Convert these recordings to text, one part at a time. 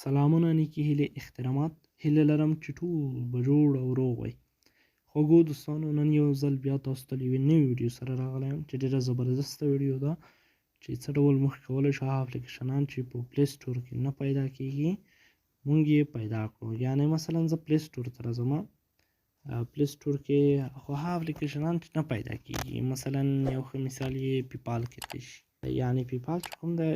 سلامونه نیکې هیلې احترامات هیله لرم چې ټول به جوړ او روغ وئ. خوږو دوستانو، نن یو ځل بیا تاسو ته له یوې نوې ویډیو سره راغلی یم چې ډېره زبردسته ویډیو ده چې څه ډول موږ کولی شو هغه اپلیکیشنان چې په پلی سټور کې نه پیدا کېږي موږ یې پیدا کړو. یعنې مثلا زه پلی سټور ته راځم، پلی سټور کې خو هغه اپلیکیشنان چې نه پیدا کېږي، مثلا یو ښه مثال یې پیپال کېدای شي. یعنې پیپال چې کوم دی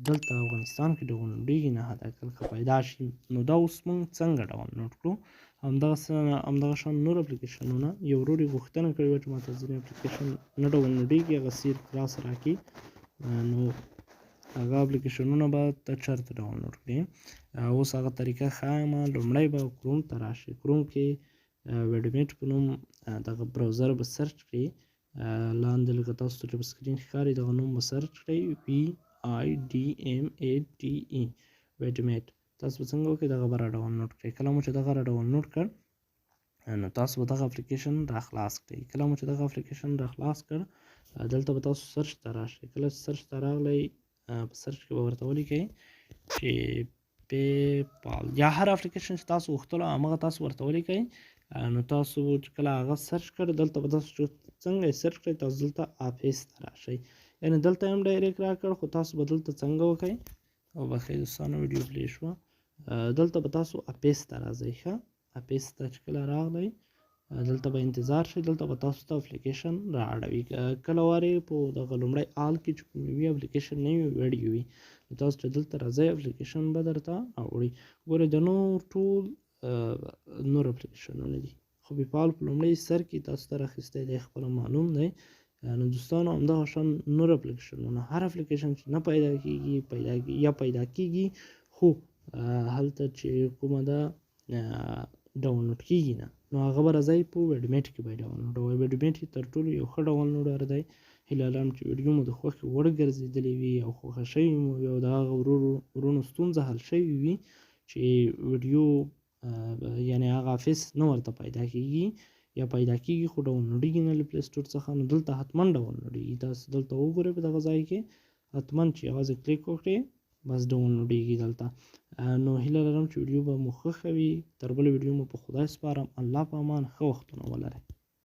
دلته افغانستان کې ډاونلوډېږي نه، حتی که پیدا شي نو دا اوس موږ څنګه ډاونلوډ کړو. همدغه شان نور اپلیکیشنونه. یو ورور یې غوښتنه کړې وه چې ماته ځینې اپلیکیشن نه ډاونلوډېږي، هغه سیر راسه راکړي، نو هغه اپلیکیشنونه به ته چېرته ډاونلوډ کړې. اوس هغه طریقه ښایم. لومړی به کروم ته راشئ. کروم کې ویډمیټ په نوم دغه براوزر به سرچ کړئ. لاندې لکه تاسو ته په سکرین ښکاري دغه نوم به سرچ کړئ، VIDMATE ویډمیټ. تاسو به څنګه وکړئ، دغه به را ډاونلوډ کړئ. کله مو چې دغه را ډاونلوډ کړ نو تاسو به دغه اپلیکیشن را خلاص کړئ. کله مو چې دغه اپلیکیشن را خلاص کړ دلته به تاسو سرچ ته راشئ. کله چې سرچ ته راغلی په سرچ کې به ورته ولیکئ چې پیپال یا هر اپلیکیشن چې تاسو غوښتلو همغه تاسو ورته ولیکئ. نو تاسو چې کله هغه سرچ کړ دلته به تاسو څنګه یې سرچ کړئ، تاسو دلته آفیس ته راشئ. یعنې دلته هم ډایرکټ راکړ، خو تاسو به دلته څنګه وکړئ، او بخښئ دوستانو ویډیو پلی شوه، دلته به تاسو اپیس ته راځئ. ښه، اپیس ته چې کله راغلی دلته به انتظار شئ، دلته به تاسو ته اپلیکیشن را اړوي. کله وارې په دغه لومړی آل کې چې کوم وي اپلیکیشن نه وي ویډیو وي، نو تاسو چې دلته راځئ اپلیکیشن به درته راوړي. ګورئ د نور ټول نور اپلیکیشنونه دي، خو پیپال په لومړي سر کې تاسو ته راخیستی دی، خپله معلوم دی. نو دوستانو همدغه شان نور اپلیکیشنونه، هر اپلیکیشن چې نه پیدا کېږي یا پیدا کېږي خو هلته چې کومه ده ډاونلوډ کېږي نه، نو هغه به راځئ په ویډمیټ کې به یې ډاونلوډوئ. ویډمیټ یې تر ټولو یو ښه ډاونلوډر دی. هیله لرم چې ویډیو مو د خوښې وړ ګرځېدلې وي او خوښه شوې مو وي او د هغه ورونو ستونزه حل شوې وي چې ویډیو یعنې هغه افیس نه ورته پیدا کېږي یا پیدا کېږي خو ډاونلوډېږي نه له پلی سټور څخه، نو دلته حتما ډاونلوډېږي. تاسو دلته وګورئ په دغه ځای کې حتما چې یوازې کلیک وکړئ بس ډاونلوډېږي دلته. نو هیله لرم چې ویډیو به مو خوښه وي. تر بلې ویډیو مو په خدای سپارم. الله په امان. ښه وختونه ولرئ.